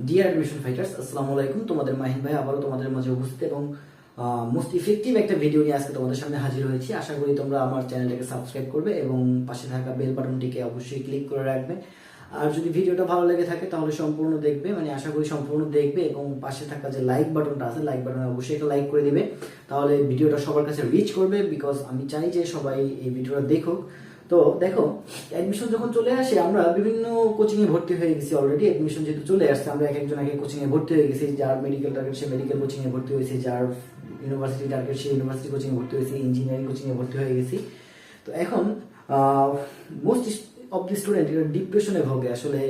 Deer admission fighters, আসসালামু আলাইকুম। তোমাদের মাহিন ভাই আবারও তোমাদের মাঝে উপস্থিত এবং মোস্ট ইফেক্টিভ একটা ভিডিও নিয়ে আজকে তোমাদের সামনে হাজির হয়েছি। আশা করি তোমরা আমার চ্যানেলটাকে সাবস্ক্রাইব করবে এবং পাশে থাকা বেল বাটনটিকে অবশ্যই ক্লিক করে রাখবে। আর যদি ভিডিওটা ভালো লেগে থাকে তাহলে সম্পূর্ণ দেখবে, মানে আশা করি সম্পূর্ণ দেখবে এবং পাশে থাকা যে লাইক বাটনটা আছে, লাইক বাটনে অবশ্যই একটা লাইক করে দিবে। তাহলে ভিডিওটা সবার কাছে রিচ করবে, বিকজ আমি চাই যে সবাই এই ভিডিওটা দেখুক। তো দেখো, অ্যাডমিশন যখন চলে আসে আমরা বিভিন্ন কোচিং এ ভর্তি হয়ে গেছি অলরেডি। অ্যাডমিশন যেহেতু চলে আসছে, আমরা এক একজন এক এক কোচিং এ ভর্তি হয়ে গেছি। যার মেডিকেল টার্গেট সে মেডিকেল কোচিং এ ভর্তি হয়েছে, যার ইউনিভার্সিটি টার্গেট সে ইউনিভার্সিটি কোচিং এ ভর্তি হয়েছে, ইঞ্জিনিয়ারিং কোচিং এ ভর্তি হয়ে গেছি। তো এখন মোস্ট অফ দি স্টুডেন্ট ডিপ্রেশনে ভোগে। আসলে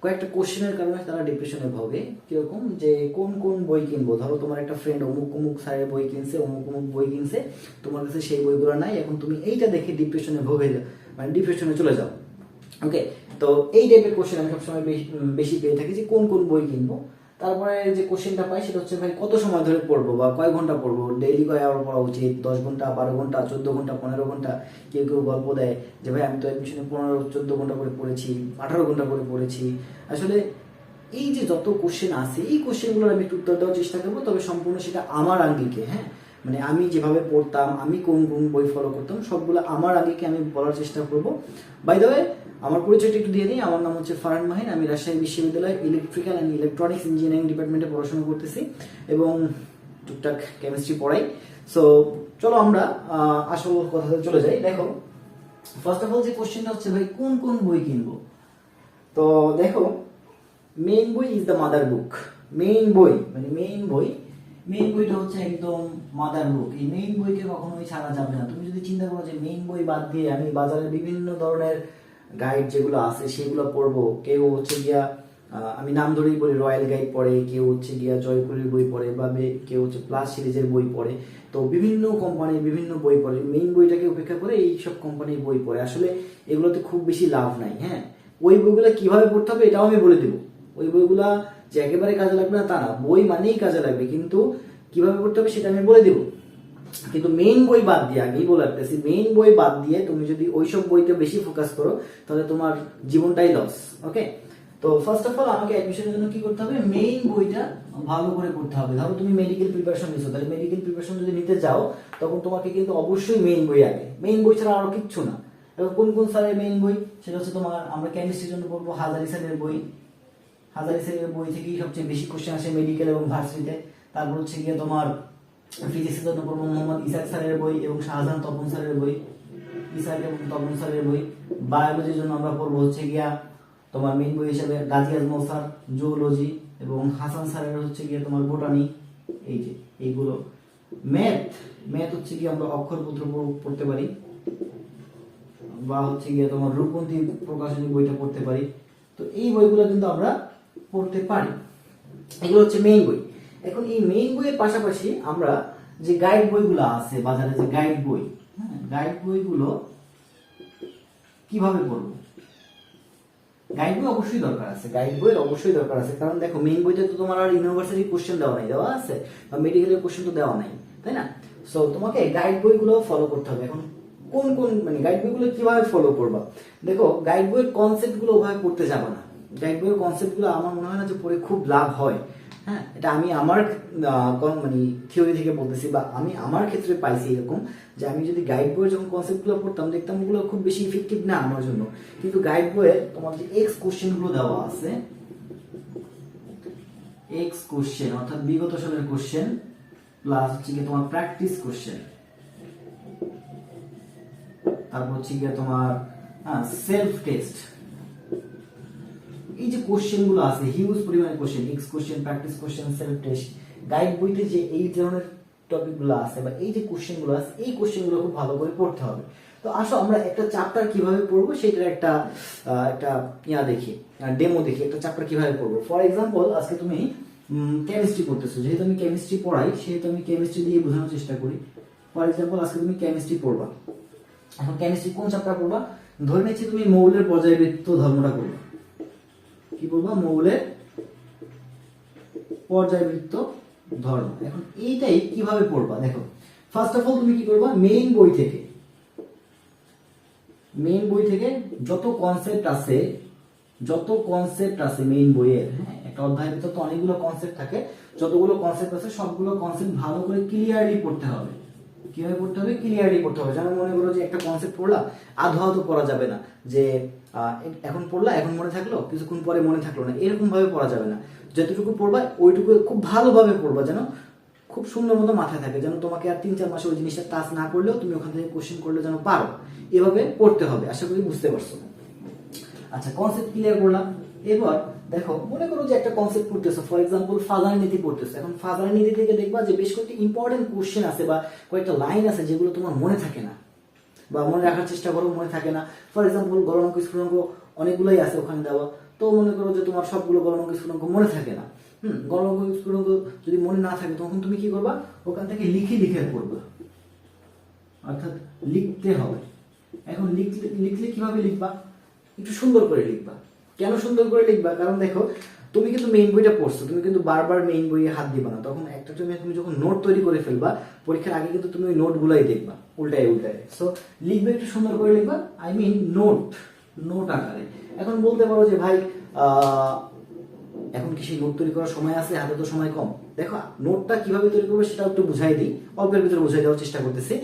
কয়েকটা কোশ্চেনের কারণে তারা ডিপ্রেশনে ভোগে। কিরকম যে কোন কোন বই কিনবো, ধরো তোমার একটা ফ্রেন্ড অমুক অমুক স্যারের বই কিনছে, অমুক অমুক বই কিনছে, তোমার কাছে সেই বইগুলো নাই। এখন তুমি এইটা দেখে ডিপ্রেশনে ভোগে, মানে ডিপ্রেশনে চলে যাও। ওকে, তো এই টাইপের কোশ্চেন আমি সবসময় বেশি পেয়ে থাকি যে কোন কোন বই কিনবো। তারপরে যে কোশ্চেনটা পাই সেটা হচ্ছে ভাই কত সময় ধরে পড়বো বা কয় ঘন্টা পড়বো, ডেইলি কয় আওয়ার পড়া উচিত, 10 ঘন্টা, 12 ঘন্টা, 14 ঘন্টা, 15 ঘন্টা। কেউ কেউ গল্প দেয় যে ভাই আমি তো অ্যাডমিশনে 15-14 ঘন্টা করে পড়েছি, 18 ঘন্টা করে পড়েছি। আসলে এই যে যত কোশ্চেন আছে, এই কোশ্চেনগুলোর আমি একটু উত্তর দেওয়ার চেষ্টা করবো, তবে সম্পূর্ণ সেটা আমার আঙ্গিকে। হ্যাঁ, মানে আমি যেভাবে পড়তাম, আমি কোন কোন বই ফলো করতাম, সবগুলো আমার আঙ্গিকে আমি বলার চেষ্টা করবো। বাই দ্য ওয়ে, আমার পরিচয়টা একটু দিয়ে দিই। আমার নাম হচ্ছে ফারহান মাহিন। আমি রাজশাহী বিশ্ববিদ্যালয় ইলেকট্রিক্যাল অ্যান্ড ইলেকট্রনিক্স ইঞ্জিনিয়ারিং ডিপার্টমেন্টে পড়াশোনা করতেছি এবং টুকটাক কেমিস্ট্রি পড়াই। সো চলো আমরা আসল কথাতে চলে যাই। দেখো, ফার্স্ট অফ অল যে কোশ্চেনটা হচ্ছে ভাই কোন কোন বই কিনবো। তো দেখো, মেইন বই is the mother book. Main বই মানে মেইন বইটা হচ্ছে একদম মাদার বুক। এই মেইন বইকে কখনোই ছাড়া যাবে না। তুমি যদি চিন্তা করো যে মেইন বই বাদ দিয়ে আমি বাজারে বিভিন্ন ধরনের গাইড যেগুলো আছে সেগুলো পড়বো, কেউ হচ্ছে গিয়া আমি নাম ধরেই বলি রয়্যাল গাইড পড়ে, কেউ হচ্ছে গিয়া জয়পুরের বই পড়ে, বা কেউ হচ্ছে প্লাস সিরিজের বই পড়ে। তো বিভিন্ন কোম্পানির বিভিন্ন বই পড়ে, মেইন বইটাকে উপেক্ষা করে এই সব কোম্পানির বই পড়ে। আসলে এগুলোতে খুব বেশি লাভ নাই। হ্যাঁ, ওই বইগুলো কিভাবে পড়তে হবে এটাও আমি বলে দেবো। ওই বইগুলা যে একেবারে কাজে লাগবে না তা না, বই মানেই কাজে লাগবে, কিন্তু কিভাবে পড়তে হবে সেটা আমি বলে দেবো। কিন্তু মেইন বই বাদ দিয়ে, আগেই বলে রাখতেছি, মেইন বই বাদ দিয়ে তুমি যদি ওইসব বইতে বেশি ফোকাস করো তাহলে তোমার জীবনটাই লস। ওকে, তো ফার্স্ট অফ অল আমাকে অ্যাডমিশনের জন্য কি করতে হবে, মেইন বইটা ভালো করে পড়তে হবে। ধরো তুমি মেডিকেল প্রিপারেশন নিছো, তাহলে মেডিকেল প্রিপারেশন যদি নিতে যাও তখন তোমাকে কিন্তু অবশ্যই মেইন বই আগে, মেইন বই ছাড়া আরো কিচ্ছু না। এবার কোন কোন স্যারের মেইন বই, সেটা হচ্ছে তোমার, আমরা কেমিস্ট্রির জন্য পড়বো হাজারি স্যারের বই। হাজারি স্যারের বই থেকেই সবচেয়ে বেশি কোশ্চেন আসে মেডিকেল এবং ভার্সিটিতে। তারপর হচ্ছে গিয়ে তোমার ফিজিক্সের জন্য পড়বো মোহাম্মদ ইসাক স্যারের বই এবং শাহজাহান তপন স্যারের বই, ইসাক এবং তপন স্যারের বই। বায়োলজির জন্য আমরা পড়বো হচ্ছে গিয়া তোমার মেইন বই হিসেবে গাজী আজমল স্যার জুওলজি এবং হাসান স্যারের হচ্ছে গিয়ে তোমার বোটানি। এই যে এইগুলো। ম্যাথ হচ্ছে গিয়ে আমরা অক্ষরপুত্র পড়তে পারি, বা হচ্ছে গিয়ে তোমার রূপন্থী প্রকাশনী বইটা পড়তে পারি। তো এই বইগুলো কিন্তু আমরা পড়তে পারি, এগুলো হচ্ছে মেইন বই। এখন এই মেইন বইয়ের পাশাপাশি আমরা যে গাইড বইগুলো আছে বাজারে, যে গাইড বই, হ্যাঁ, গাইড বইগুলো কিভাবে পড়বো। গাইড বই অবশ্যই দরকার আছে, গাইড বইয়ের অবশ্যই দরকার আছে। কারণ দেখো, মেইন বইতে তো তোমার আর ইউনিভার্সিটি কোশ্চেন দেওয়া নাই, দেওয়া আছে, বা মেডিকেলের কোশ্চেন তো দেওয়া নাই, তাই না? সো তোমাকে গাইড বইগুলো ফলো করতে হবে। এখন কোন কোন মানে গাইড বইগুলো কিভাবে ফলো করবা, দেখো গাইড বইয়ের কনসেপ্ট গুলো ওভাবে পড়তে যাবে না। গাইড বইয়ের কনসেপ্ট গুলো আমার মনে হয় না যে পড়ে খুব লাভ হয়। হ্যাঁ, এটা আমি আমার মানে থিওরি থেকে বলতেছি, বা আমি আমার ক্ষেত্রে পাইছি এরকম যে আমি যদি গাইড বইয়ের যখন কনসেপ্ট গুলো পড়তাম দেখতাম ওগুলো খুব বেশি ইফেক্টিভ না আমার জন্য। কিন্তু গাইড বইয়ের তোমার যে এক্স কোশ্চেন গুলো দেওয়া আছে, এক্স কোশ্চেন অর্থাৎ বিগত সালের কোশ্চেন প্লাস হচ্ছে গিয়ে তোমার প্র্যাকটিস কোশ্চেন, তারপর হচ্ছে গিয়ে তোমার সেলফ টেস্ট, এই যে কোশ্চেন গুলো আছে হিউজ পরিমাণে question, x question, practice question, self test, guide বইতে যে এই ধরনের টপিক গুলো আছে বা এই যে কোশ্চেন গুলো আছে, এই কোশ্চেন গুলো খুব ভালো করে পড়তে হবে। তো আসো আমরা একটা চ্যাপ্টার কিভাবে পড়বো সেটার একটা দেখি, ডেমো দেখি, একটা চ্যাপ্টার কিভাবে পড়বো। ফর এক্সাম্পল, আজকে তুমি কেমিস্ট্রি পড়তেছো, যেহেতু আমি কেমিস্ট্রি পড়াই সেহেতু আমি কেমিস্ট্রি দিয়ে বোঝানোর চেষ্টা করি। ফর এক্সাম্পল, আজকে তুমি কেমিস্ট্রি পড়বা। এখন কেমিস্ট্রি কোন চ্যাপ্টার পড়বা, ধরে নিচ্ছি তুমি মৌলের পর্যায়বৃত্ত ধর্মটা পড়বা। কি বলবো, মৌলের পর্যায়বৃত্ত ধর্ম। এখন এইটাই কিভাবে পড়বা, দেখো ফার্স্ট অফ অল তুমি কি করবা, মেইন বই থেকে যত কনসেপ্ট আছে মেইন বইয়ের, হ্যাঁ, একটা অধ্যায়ের ভিতর তো অনেকগুলো কনসেপ্ট থাকে, যতগুলো কনসেপ্ট আছে সবগুলো কনসেপ্ট ভালো করে ক্লিয়ারলি পড়তে হবে। কিভাবে পড়তে হবে? ক্লিয়ারলি পড়তে হবে। যেমন মনে করো যে একটা কনসেপ্ট পড়লা, আধো আধো পড়া যাবে না, যে এখন পড়লা এখন মনে থাকলো, কিছুক্ষণ পরে মনে থাকলো না, এরকম ভাবে পড়া যাবে না। যতটুকু পড়বা ওইটুকু খুব ভালোভাবে পড়বা, যেন খুব সুন্দর মতো মাথায় থাকে, যেন তোমাকে আর 3-4 মাসে ওই জিনিসটা টাচ না করলেও তুমি ওখান থেকে কোশ্চেন করলে যেন পারো। এভাবে পড়তে হবে। আশা করি বুঝতে পারছো। আচ্ছা, কনসেপ্ট ক্লিয়ার করলাম। এবার দেখো, মনে করো যে একটা কনসেপ্ট পড়তেছো, ফর এক্সাম্পল ফাজার নীতি পড়তেছো। এখন ফাজার নীতি থেকে দেখবা যে বেশ কয়েকটা ইম্পর্টেন্ট কোশ্চেন আছে বা কয়েকটা লাইন আছে যেগুলো তোমার মনে থাকে না, বা মনে রাখার চেষ্টা করো, মনে থাকে না। ফর এক্সাম্পল গলনাঙ্ক স্ফুটনাঙ্ক অনেকগুলোই আছে ওখানে দেওয়া, তো মনে করো যে তোমার সবগুলো গলনাঙ্ক স্ফুটনাঙ্ক মনে থাকে না। গলনাঙ্ক স্ফুটনাঙ্ক যদি মনে না থাকে তখন তুমি কি করবা? ওখান থেকে লিখে লিখে পড়বা, অর্থাৎ লিখতে হবে। এখন লিখলে কিভাবে লিখবা? একটু সুন্দর করে লিখবা। কেন সুন্দর করে লিখবা? কারণ দেখো, তুমি কিন্তু মেইন বইটা পড়ছো, তুমি কিন্তু বারবার মেইন বইয়ে হাত দিবা না। তখন একটা তুমি যখন নোট তৈরি করে ফেলবা পরীক্ষার আগে, কিন্তু তুমি ওই নোটগুলাই দেখবা উল্টায় উল্টায়। সো লিখবে, একটু সুন্দর করে লিখবা, আই মিন নোট আকারে। এখন বলতে পারো যে ভাই এখন কি সেই নোট তৈরি করার সময় আছে? হাতে তো সময় কম। দেখো, নোটটা কিভাবে তৈরি করবে সেটা একটু বুঝাই দিই, অল্পের ভিতরে বুঝাই দেওয়ার চেষ্টা করতেছি।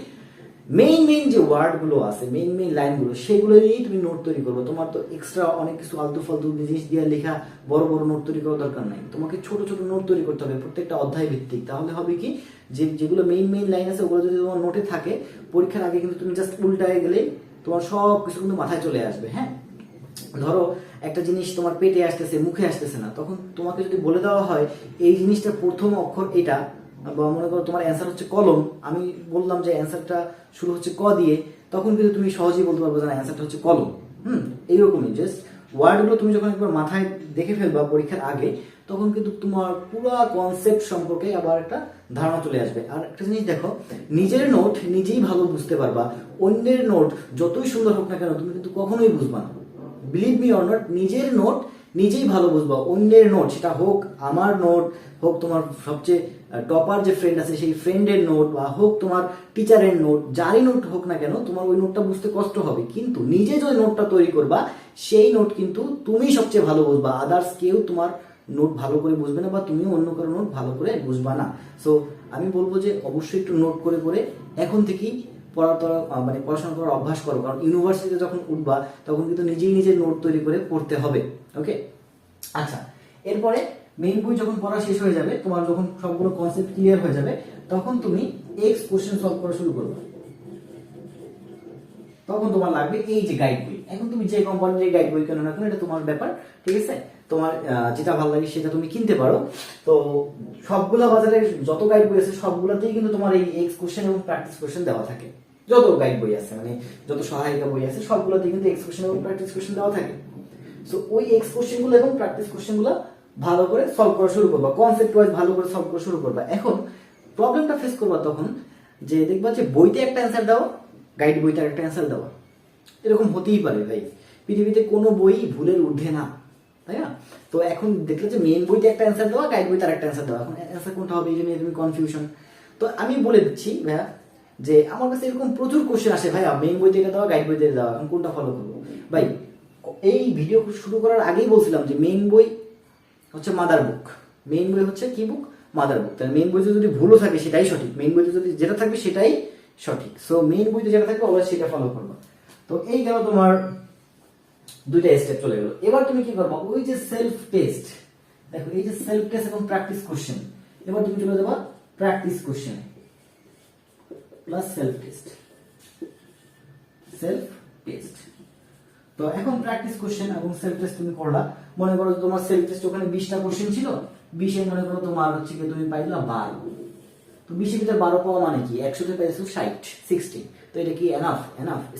মেইন যে ওয়ার্ড গুলো আছে, মেইন লাইনগুলো, সেগুলো নিয়েই তুমি নোট তৈরি করবে। তোমার তো এক্সট্রা অনেক কিছু আলতু ফালতু জিনিস দিয়ে লেখা বড় বড় নোট তৈরি করার দরকার নাই। তোমাকে ছোট ছোট নোট তৈরি করতে হবে, প্রত্যেকটা অধ্যায় ভিত্তিক। তাহলে হবে কি, যেগুলো মেইন লাইন আছে ওগুলো যদি তোমার নোটে থাকে, পরীক্ষার আগে কিন্তু তুমি জাস্ট উল্টায় গেলে তোমার সব কিছু কিন্তু মাথায় চলে আসবে। হ্যাঁ, ধরো একটা জিনিস তোমার পেটে আসতেছে, মুখে আসতেছে না, তখন তোমাকে যদি বলে দেওয়া হয় এই জিনিসটা প্রথম অক্ষর এটা, বা মনে করো তোমার অ্যান্সার হচ্ছে কলম, আমি বললাম যে অ্যান্সারটা শুরু হচ্ছে ক দিয়ে, তখন কিন্তু তুমি সহজেই বলতে পারবে যে না, অ্যান্সারটা হচ্ছে কলম। এইরকমই জাস্ট ওয়ার্ডগুলো তুমি যখন একবার মাথায় দেখে ফেলবা পরীক্ষার আগে, তখন কিন্তু তোমার পুরো কনসেপ্ট সম্পর্কে আবার একটা ধারণা চলে আসবে। আর একটা জিনিস দেখো, নিজের নোট নিজেই ভালো বুঝতে পারবা, অন্যের নোট যতই সুন্দর হোক না কেন তুমি কিন্তু কখনোই বুঝবা না। বিলিভ মি অর নট, নিজের নোট নিজেই ভালো বুঝবা। অন্যের নোট, সেটা হোক আমার নোট, হোক তোমার সবচেয়ে টপার যে ফ্রেন্ড আছে সেই ফ্রেন্ডের নোট, বা হোক তোমার টিচারের নোট, যারই নোট হোক না কেন, তোমার ওই নোটটা বুঝতে কষ্ট হবে। কিন্তু নিজে যে নোটটা তৈরি করবা সেই নোট কিন্তু তুমি সবচেয়ে ভালো বুঝবা। আদার্স কেউ তোমার নোট ভালো করে বুঝবে না, বা তুমিও অন্য কারো নোট ভালো করে বুঝবা না। সো আমি বলবো যে অবশ্যই একটু নোট করে করে এখন থেকেই পড়াশোনা করার অভ্যাস করো। কারণ ইউনিভার্সিটিতে যখন উঠবা তখন কিন্তু নিজেই নিজের নোট তৈরি করে পড়তে হবে। ওকে, আচ্ছা, এরপরে মেইন বই যখন পড়া শেষ হয়ে যাবে, তোমার যখন সবগুলো কনসেপ্ট ক্লিয়ার হয়ে যাবে, তখন তুমি এক্স কোশ্চেন সলভ করা শুরু করবে। তখন তোমার লাগবে এই যে গাইড বই। এখন তুমি যে কোম্পানির গাইড বই কেন না কেন, এটা তোমার ব্যাপার, ঠিক আছে? তোমার যেটা ভালো লাগে সেটা তুমি কিনতে পারো। তো সবগুলা বাজারে যত গাইড বই আছে সবগুলাতেই কিন্তু তোমার এই এক্স কোশ্চেন এবং প্র্যাকটিস কোশ্চেন দেওয়া থাকে। যত গাইড বই আছে, মানে যত সহায়িকা বই আছে সবগুলোতে কিন্তু এক্স কোশ্চেন এবং প্র্যাকটিস কোশ্চেন দেওয়া থাকে। সো ওই এক্স কোশ্চেন গুলো এবং প্র্যাকটিস কোশ্চেন গুলো ভালো করে সলভ করা শুরু করবা, কনসেপ্ট ওয়াইজ ভালো করে সলভ করা শুরু করবা। এখন প্রবলেমটা ফেস করবা তখন, যে দেখবা যে বইতে একটা অ্যান্সার দেওয়া, গাইড বইতে একটা অ্যান্সার দেওয়া, এরকম হতেই পারে ভাই। পৃথিবীতে কোনো বই ভুলের ঊর্ধ্বে না, তাই না? তো এখন দেখলে যে মেইন বইতে একটা অ্যান্সার দেওয়া, গাইড বইতে আরেকটা অ্যান্সার দেওয়া, এখন অ্যান্সার কোনটা হবে এই জন্য তুমি কনফিউশন। তো আমি বলে দিচ্ছি ভাইয়া, যে আমার কাছে এরকম প্রচুর কোশ্চেন আসে, ভাইয়া মেইন বই থেকে দেওয়া, গাইড বই থেকে দেওয়া, এখন কোনটা ফলো করবো? ভাই এই ভিডিও শুরু করার আগেই বলছিলাম যে মেইন বই হচ্ছে মাদার বুক। মেইন বই হচ্ছে কি বুক? মাদার বুক। তাহলে মেইন বইতে যদি ভুলও থাকে সেটাই সঠিক, মেইন বইতে যদি যেটা থাকবে সেটাই সঠিক। সো মেইন বইতে যেটা থাকবে অবশ্যই সেটা ফলো করবা। তো এই গেল তোমার দুইটা স্টেপ চলে গেল। এবার তুমি কি করবা? ওই যে সেলফ টেস্ট, দেখো এই যে সেলফ টেস্ট এবং প্র্যাকটিস কোশ্চেন, এবার তুমি চলে যাবা practice question plus self test. তো এখন প্র্যাকটিস কোশ্চেন এবং সেলফ টেস্ট তুমি করলা। মনে করো তোমার সেলফ টেস্ট ওখানে 20টা কোশ্চেন ছিল, 20 এ মনে করো তোমার হচ্ছে কি তুমি পাইলা 12। তো 20 এর ভিতরে 12 পাওয়া মানে কি? 100 তে পাইছো 60। তো এটা কি এনাফ?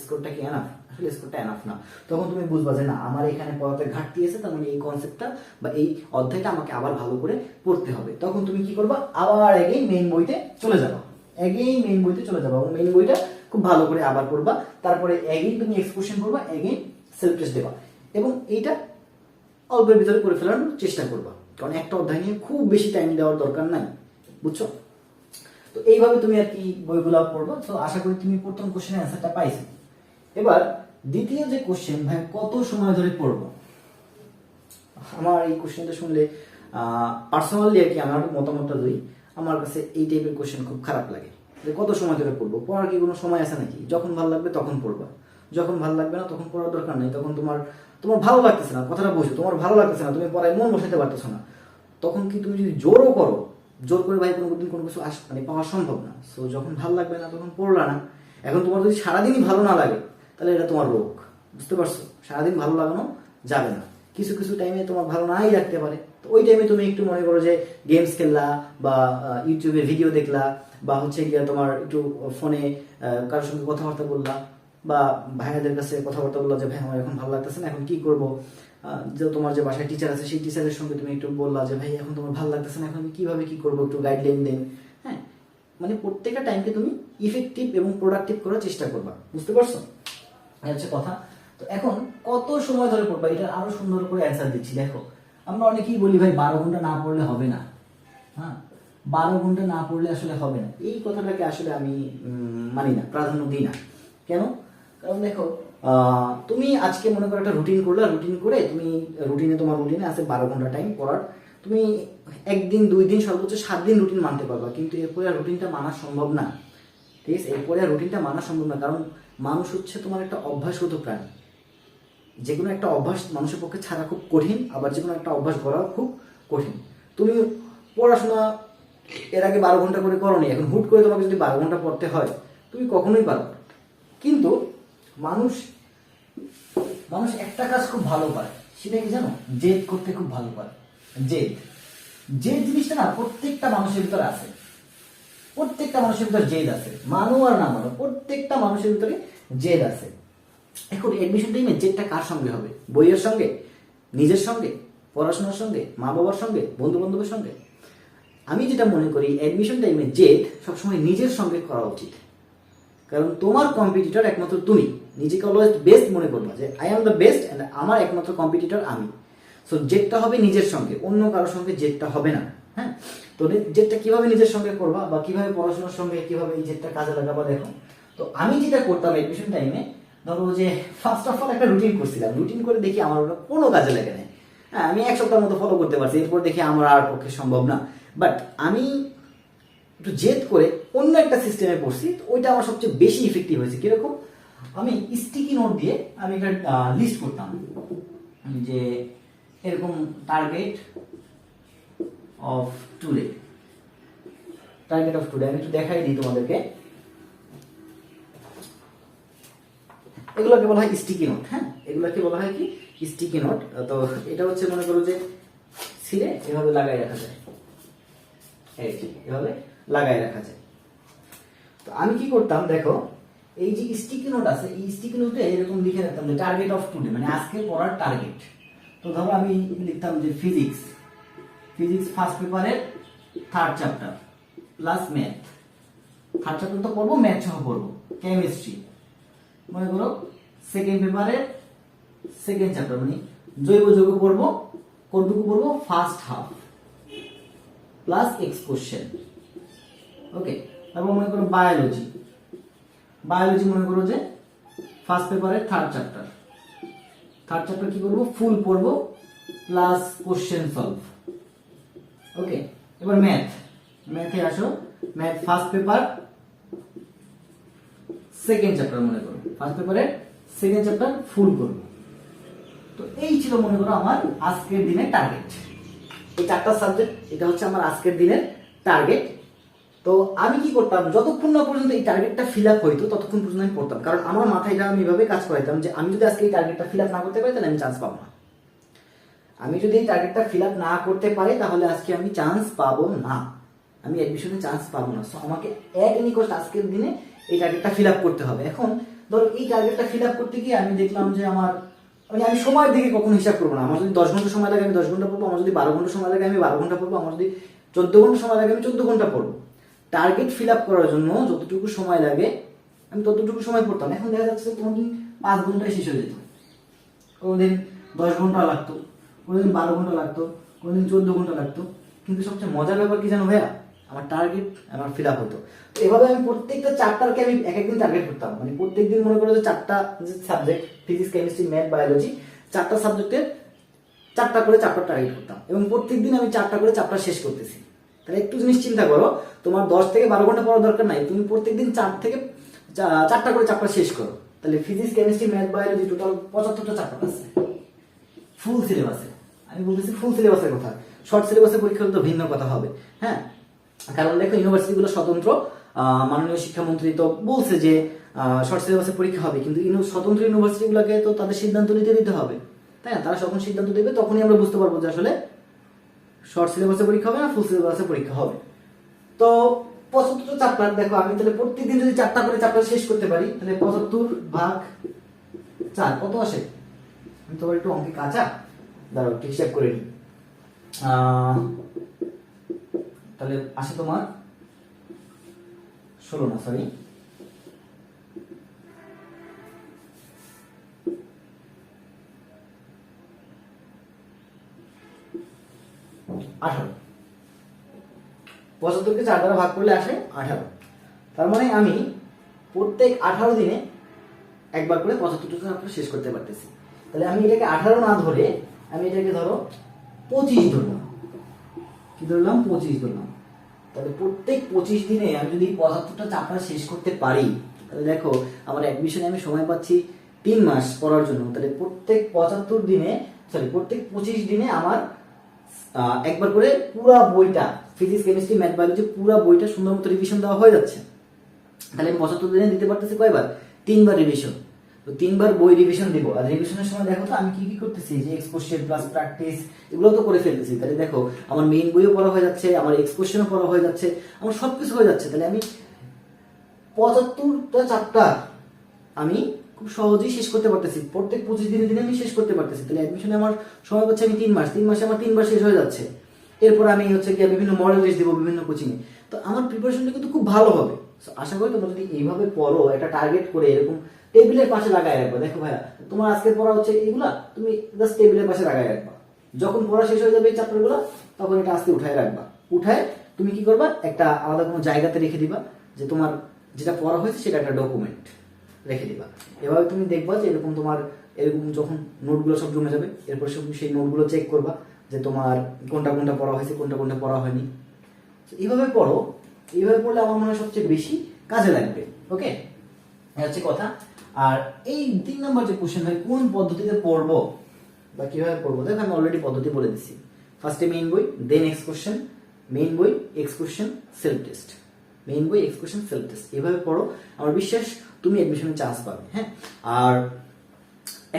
স্কোরটা কি এনাফ? আসলে স্কোরটা এনাফ না। তখন তুমি বুঝবা যে না, আমার এখানে পড়াতে ঘাটতি আছে, তার মানে এই কনসেপ্টটা বা এই অধ্যায়টা আমাকে আবার ভালো করে পড়তে হবে। তখন তুমি কি করবা? আবার এগেইন মেইন বইতে চলে যাবা, এবং মেইন বইটা খুব ভালো করে আবার পড়বা। তারপরে এগেইন তুমি এক্স কোশ্চেন করবা, এগেইন সেলফ টেস্ট দেবা, এবং এইটা অল্পের ভিতরে করে ফেলার চেষ্টা করবা। কারণ একটা অধ্যায় নিয়ে খুব বেশি টাইম দেওয়ার দরকার নাই, বুঝছো? তো এইভাবে তুমি আর কি বইগুলো পড়বা। তো আশা করি তুমি প্রথম কোশ্চেনের অ্যান্সারটা পাইছো। এবার দ্বিতীয় যে কোশ্চেন, ভাই কত সময় ধরে পড়বো? আমার এই কোশ্চেনটা শুনলে পার্সোনালি আর কি আমার মতামতটা দিই, আমার কাছে এই টাইপের কোশ্চেন খুব খারাপ লাগে যে কত সময় ধরে পড়বো, পড়ার কি কোনো সময় আছে নাকি? যখন ভালো লাগবে তখন পড়বা, যখন ভালো লাগবে না তখন পড়ার দরকার নেই। তখন তোমার তোমার ভালো লাগতেছে না, কথাটা বুঝো, তোমার ভালো লাগতেছে না, তুমি পড়ায় মন বসাতে পারতেছো না, তখন কি তুমি যদি জোরও করো, জোর করে ভাই কোনো দিন কোনো কিছু মানে পাওয়া সম্ভব না। সো যখন ভালো লাগবে না তখন পড়লা না। এখন তোমার যদি সারাদিনই ভালো না লাগে তাহলে এটা তোমার রোগ, বুঝতে পারছো? সারাদিন ভালো লাগানো যাবে না, কিছু কিছু টাইমে তোমার ভালো নাই লাগতে পারে, তো ওই টাইমে তুমি একটু মনে করো যে গেমস খেললা বা ইউটিউবে ভিডিও দেখলা বা হচ্ছে গিয়ে তোমার একটু ফোনে কারোর সঙ্গে কথাবার্তা বললা বা ভাইয়াদের কাছে কথাবার্তা বললা যে ভাই আমার এখন ভালো লাগতেছে না, এখন কি করবো। যে তোমার যে বাসায় টিচার আছে সেই টিচারের সঙ্গে তুমি একটু বললা যে ভাই এখন তোমার ভালো লাগতেছে না, এখন আমি কিভাবে কি করবো, একটু গাইডলাইন দেন। হ্যাঁ, মানে প্রত্যেকটা টাইমকে তুমি ইফেক্টিভ এবং প্রোডাক্টিভ করার চেষ্টা করবা, বুঝতে পারছো? হচ্ছে কথা। তো এখন কত সময় ধরে পড়বা, এটা আরো সুন্দর করে অ্যান্সার দিচ্ছি। দেখো, আমরা অনেকেই বলি ভাই 12 ঘন্টা না পড়লে হবে না। হ্যাঁ, 12 ঘন্টা না পড়লে আসলে হবে না, এই কথাটাকে আসলে আমি মানি না, প্রাধান্য দিই না। কেন? কারণ দেখো, তুমি আজকে মনে করো একটা রুটিন করলা, রুটিন করে তুমি তোমার রুটিনে আছে 12 ঘন্টা টাইম পড়ার, তুমি একদিন 2 দিন সর্বোচ্চ 7 দিন রুটিন মানতে পারবা, কিন্তু এরপরে আর রুটিনটা মানা সম্ভব না। ঠিক আছে, এরপরে আর রুটিনটা মানা সম্ভব না, কারণ মানুষ হচ্ছে তোমার একটা অভ্যাসগত প্রাণী। যে কোনো একটা অভ্যাস মানুষের পক্ষে ছাড়া খুব কঠিন, আবার যে কোনো একটা অভ্যাস গড়াও খুব কঠিন। তুমি পড়াশোনা এর আগে 12 ঘন্টা করে করোনি, এখন হুট করে তোমাকে যদি 12 ঘন্টা পড়তে হয় তুমি কখনোই পারো। কিন্তু মানুষ মানুষ একটা কাজ খুব ভালো পারে, সেটা কি জানো? জেদ করতে খুব ভালো পারে। জেদ জেদ জিনিসটা না প্রত্যেকটা মানুষের ভিতরে আছে, প্রত্যেকটা মানুষের ভিতরে জেদ আছে, মানো আর না মানো, প্রত্যেকটা মানুষের ভিতরে জেদ আছে। এখন এডমিশন টাইমে জেদটা কার সঙ্গে হবে? বইয়ের সঙ্গে, নিজের সঙ্গে, পড়াশোনার সঙ্গে, মা বাবার সঙ্গে, বন্ধু বান্ধবের সঙ্গে? আমি যেটা মনে করি অ্যাডমিশন টাইমে জেদ সবসময় নিজের সঙ্গে করা উচিত, কারণ তোমার কম্পিটিটর একমাত্র তুমি। নিজেকে অলওয়েজ বেস্ট মনে করবা যে I am the best and আমার একমাত্র কম্পিটিটর আমি। সো জেদটা হবে নিজের সঙ্গে, অন্য কারোর সঙ্গে জেদটা হবে না। হ্যাঁ, তো জেদটা কিভাবে নিজের সঙ্গে করবা বা কিভাবে পড়াশোনার সঙ্গে কিভাবে এই জেদটা কাজে লাগাবা দেখো। তো আমি যেটা করতাম অ্যাডমিশন টাইমে, ধরো যে ফার্স্ট অফ অল একটা রুটিন করছিলাম, রুটিন করে দেখি আমার ওটা কোনো কাজে লাগে না। হ্যাঁ, আমি 1 সপ্তাহের মতো ফলো করতে পারছি, এরপর দেখি আমার আর পক্ষে সম্ভব না। বাট আমি একটু জেদ করে অন্য একটা সিস্টেমে পড়ছি, তো ওইটা আমার সবচেয়ে বেশি ইফেক্টিভ হয়েছে। কিরকম? আমি স্টিকি নোট দিয়ে আমি একটা লিস্ট করতাম যে এরকম target of today, target of today. আমি একটু দেখাই দিই তোমাদেরকে, এগুলোকে বলা হয় স্টিকি নোট। হ্যাঁ, এগুলোকে বলা হয় কি? Sticky note. তো এটা হচ্ছে মনে করো যে ছিঁড়ে এভাবে লাগাই রাখা যায়, এভাবে লাগাই রাখা যায়। তো আমি কি করতাম দেখো, এই যে স্টিকি নোট আছে, এই স্টিকি নোটে এরকম লিখে রাখতাম যে টার্গেট অফ টুডে, মানে আজকে পড়ার টার্গেট। তো ধরো আমি লিখতাম যে ফিজিক্স ফার্স্ট পেপারের 3rd chapter plus math, 3rd chapter তো পড়বো, ম্যাথ সহ পড়বো। কেমিস্ট্রি মনে করো 2nd পেপারের 2nd চ্যাপ্টার, মানে জৈব যৌগ পড়বো, কতটুকু পড়বো? First half plus X question. Okay, তারপর মনে করো বায়োলজি মনে করো যে ফার্স্ট পেপারের 3rd চ্যাপ্টার কি করবো? ফুল পড়বো প্লাস কোশ্চেন সলভ। ওকে, এবার ম্যাথে আসো, math first paper 2nd chapter, মনে করো ফার্স্ট পেপারের 2nd চ্যাপ্টার ফুল করবো। তো এই ছিল মনে করো আমার আজকের দিনের টার্গেট, এই 4টা সাবজেক্ট, এটা হচ্ছে আমার আজকের দিনের টার্গেট। তো আমি কি করতাম, যতক্ষণ না পর্যন্ত এই টার্গেটটা ফিল আপ হইতো ততক্ষণ পর্যন্ত আমি পড়তাম, কারণ আমার মাথায় এটা আমি এভাবে কাজ করাইতাম যে আমি যদি আজকে এই টার্গেটটা ফিল আপ না করতে পারি তাহলে আমি চান্স পাবো না। আমি যদি এই টার্গেটটা ফিল আপ না করতে পারি তাহলে আজকে আমি চান্স পাবো না, আমি অ্যাডমিশনে চান্স পাবো না। সো আমাকে এক নিকট আজকের দিনে এই টার্গেটটা ফিল আপ করতে হবে। এখন ধরো এই টার্গেটটা ফিল আপ করতে গিয়ে আমি দেখলাম যে আমার, মানে আমি সময়ের দিকে কখনো হিসাব করবো না। আমার যদি 10 ঘন্টা সময় লাগে আমি 10 ঘন্টা পড়বো, আমার যদি 12 ঘন্টা সময় লাগে আমি 12 ঘন্টা পড়বো, আমার যদি 14 ঘন্টা সময় লাগে আমি 14 ঘন্টা পড়বো। টার্গেট ফিল আপ করার জন্য যতটুকু সময় লাগে আমি ততটুকু সময় পড়তাম। এখন দেখা যাচ্ছে কোনোদিন 5 ঘন্টায় শেষ হয়ে যেত, কোনোদিন 10 ঘন্টা লাগতো, কোনোদিন 12 ঘন্টা লাগতো, কোনোদিন 14 ঘন্টা লাগতো। কিন্তু সবচেয়ে মজার ব্যাপার কি জানো ভাইয়া, আমার টার্গেট আমার ফিল আপ হতো। এভাবে আমি প্রত্যেকটা চ্যাপ্টারকে আমি এক একদিন টার্গেট করতাম, মানে প্রত্যেকদিন মনে করো যে 4টা subject, physics chemistry math biology, 4টা সাবজেক্টের 4টা করে চ্যাপ্টার টার্গেট করতাম এবং প্রত্যেকদিন আমি 4টা করে চ্যাপ্টার শেষ করতেছি। তাহলে একটু জিনিস চিন্তা করো, তোমার 10 থেকে 12 ঘন্টা পড়ার দরকার নাই, তুমি প্রত্যেকদিন 4টা করে চ্যাপ্টার শেষ করো। তাহলে physics, chemistry, math, biology total 75টা চ্যাপ্টার আছে ফুল সিলেবাসে। আমি বলতেছি ফুল সিলেবাসের কথা, শর্ট সিলেবাসের পরীক্ষা তো ভিন্ন কথা হবে। হ্যাঁ, কারণ দেখো ইউনিভার্সিটিগুলো স্বতন্ত্র, মাননীয় শিক্ষামন্ত্রী তো বলছে যে শর্ট সিলেবাসের পরীক্ষা হবে, কিন্তু স্বতন্ত্র ইউনিভার্সিটিগুলোকে তো তাদের সিদ্ধান্ত দিতে হবে, তাই না? তারা যখন সিদ্ধান্ত দেবে তখনই আমরা বুঝতে পারবো যে আসলে শর্ট সিলেবাসের পরীক্ষা হবে না ফুল সিলেবাসের পরীক্ষা হবে। তো 75টা চ্যাপ্টার, দেখো আমি তাহলে প্রত্যেকদিন যদি 4টা করে চ্যাপ্টার শেষ করতে পারি, তাহলে 75/4 কত আসে? আমি তোমার একটু অঙ্কে কাঁচা, দাঁড়াও একটু হিসাব করে নিই। তাহলে আসে তোমার 16 না, সরি 18। 75কে 4 দ্বারা ভাগ করলে আসে 18। তার মানে আমি প্রত্যেক 18 দিনে একবার করে 75টা চ্যাপ্টার শেষ করতে পারতেছি। তাহলে আমি এটাকে 18 না ধরে আমি এটাকে ধরো 25 ধরলাম। কি ধরলাম? 25 ধরলাম। তাহলে প্রত্যেক 25 দিনে আমি যদি 75টা চ্যাপ্টার শেষ করতে পারি, তাহলে দেখো আমার অ্যাডমিশনে আমি সময় পাচ্ছি 3 মাস পড়ার জন্য। তাহলে প্রত্যেক 25 দিনে আমার একবার করে পুরো বইটা, ফিজিক্স, কেমিস্ট্রি, ম্যাথ, বায়োলজি পুরো বইটা সুন্দর মতো রিভিশন দেওয়া হয়ে যাচ্ছে। তাহলে আমি 75 দিনে দিতে পারতেছি কয়বার? 3 বার রিভিশন। তো 3 বার বই রিভিশন দিব। আর রিভিশনের সময় দেখো তো আমি কি করতেছি, যে এক্সপোজিশন প্লাস প্র্যাকটিস এগুলো তো করে ফেলতেছি। তাহলে দেখো আমার মেইন বইও পড়া হয়ে যাচ্ছে, আমার এক্সপোজিশনও পড়া হয়ে যাচ্ছে, আমার সবকিছু হয়ে যাচ্ছে। তাহলে আমি 75টা চ্যাপ্টার আমি খুব সহজেই শেষ করতে পারতেছি, প্রত্যেক 25 দিনে আমি শেষ করতে পারতেছি। তাহলে অ্যাডমিশনে আমার সময় পাচ্ছে আমি 3 মাস, 3 মাসে আমার 3 বার শেষ হয়ে যাচ্ছে। এরপর আমি বিভিন্ন মডেল টেস্ট দিব বিভিন্ন কোচিংয়ে। তো আমার প্রিপারেশনটা কিন্তু খুব ভালো হবে। আশা করি তোমরা যদি এইভাবে পড়ো, একটা টার্গেট করে এরকম টেবিলের পাশে লাগায় রাখবা। দেখো ভাইয়া, তোমার আজকে পড়া হচ্ছে এগুলা, তুমি জাস্ট টেবিলের পাশে লাগায় রাখবা। যখন পড়া শেষ হয়ে যাবে এই চ্যাপ্টারগুলো, তখন এটা আস্তে উঠায় রাখবা। উঠায় তুমি কি করবা, একটা আলাদা কোনো জায়গাতে রেখে দিবা, যে তোমার যেটা পড়া হয়েছে সেটা একটা ডকুমেন্ট রেখে দিবা। এভাবে তুমি দেখবা যে এরকম যখন নোটগুলো সব জমে যাবে, এরপর সেই নোটগুলো চেক করবা যে তোমার কোনটা কোনটা পড়া হয়েছে, কোনটা কোনটা পড়া হয়নি। এইভাবে পড়ো, এইভাবে পড়লে আমার মনে হয় সবচেয়ে বেশি কাজে লাগবে। ওকে, এটা হচ্ছে কথা। আর এই 3 নম্বর যে কোশ্চেন, ভাই কোন পদ্ধতিতে পড়বো বা কিভাবে পড়বো, দেখো আমি অলরেডি পদ্ধতি বলে দিচ্ছি। ফার্স্টে মেইন বই, দেন এক্স কোশ্চেন, মেইন বই, x question, self test, main বই, এক্স কোশ্চেন, সেলফ টেস্ট। এভাবে পড়ো, আমার বিশ্বাস তুমি অ্যাডমিশনে চান্স পাবে। হ্যাঁ, আর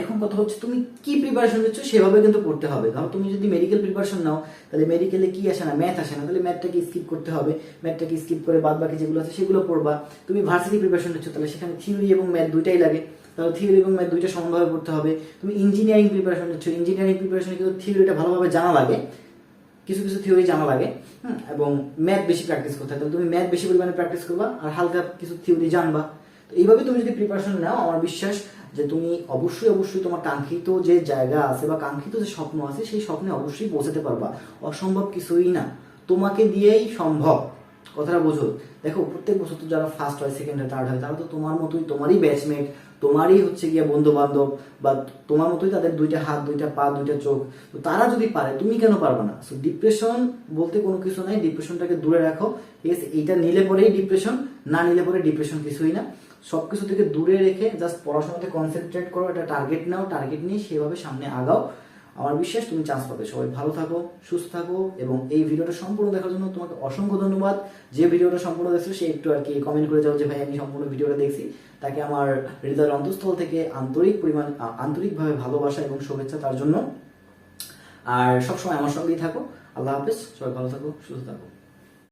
এখন কথা হচ্ছে তুমি কি প্রিপারেশন নিচ্ছ সেভাবে কিন্তু পড়তে হবে। ধরো তুমি যদি মেডিকেল প্রিপারেশন নাও, তাহলে মেডিকেলে কি আসে না, ম্যাথ আসে না, তাহলে ম্যাথটাকে স্কিপ করতে হবে। ম্যাথটাকে স্কিপ করে বাদ বাকি যেগুলো আছে সেগুলো পড়বা। তুমি ভার্সিটি প্রিপারেশন নিচ্ছ, তাহলে সেখানে থিওরি এবং ম্যাথ দুইটাই লাগে, তাহলে থিওরি এবং ম্যাথ দুইটা সমানভাবে পড়তে হবে। তুমি ইঞ্জিনিয়ারিং প্রিপারেশন নিচ্ছ, ইঞ্জিনিয়ারিং প্রিপারেশনে কিন্তু থিওরিটা ভালোভাবে জানা লাগে, কিছু কিছু থিওরি জানা লাগে, এবং ম্যাথ বেশি প্র্যাকটিস করতে হয়। তাহলে তুমি ম্যাথ বেশি পরিমাণে প্র্যাকটিস করবা আর হালকা কিছু থিওরি জানবা। তো এইভাবে তুমি যদি প্রিপারেশন নাও, আমার বিশ্বাস যে তুমি অবশ্যই তোমার কাঙ্ক্ষিত যে জায়গা আছে বা কাঙ্ক্ষিত যে স্বপ্ন আছে সেই স্বপ্নে অবশ্যই পৌঁছাতে পারবা। অসম্ভব কিছুই না, তোমাকে দিয়েই সম্ভব। কথাটা বোঝো। দেখো প্রত্যেক বছর তো যারা ফার্স্ট হয়, সেকেন্ড হয়, থার্ড হয়, তারা তো তোমার মতোই, তোমারই ব্যাচমেট, তোমারই গিয়া বন্ধু বান্ধব, বা তোমার মতোই তাদের 2টা হাত, 2টা পা, 2টা চোখ। তো তারা যদি পারে, তুমি কেন পারবে না? সো ডিপ্রেশন বলতে কোনো কিছু নাই, ডিপ্রেশনটাকে দূরে রাখো। ঠিক আছে, এইটা নিলে পরেই ডিপ্রেশন, না নিলে পরে ডিপ্রেশন কিছুই না। সবকিছু থেকে দূরে রেখে জাস্ট পড়াশোনাতে কনসেন্ট্রেট করো, একটা টার্গেট নাও, টার্গেট নিয়ে সেভাবে সামনে আগাও। আমার বিশ্বাস তুমি চান্স পাবে। সবাই ভালো থাকো, সুস্থ থাকো, এবং এই ভিডিওটা সম্পূর্ণ দেখার জন্য তোমাকে অসংখ্য ধন্যবাদ। যে ভিডিওটা সম্পূর্ণ দেখছো সে একটু কমেন্ট করে যাও যে ভাই আমি সম্পূর্ণ ভিডিওটা দেখছি। তাকে আমার হৃদয়ের অন্তঃস্থল থেকে আন্তরিকভাবে ভালোবাসা এবং শুভেচ্ছা তার জন্য। আর সবসময় আমার সঙ্গেই থাকো। আল্লাহ হাফেজ, সবাই ভালো থাকো, সুস্থ থাকো।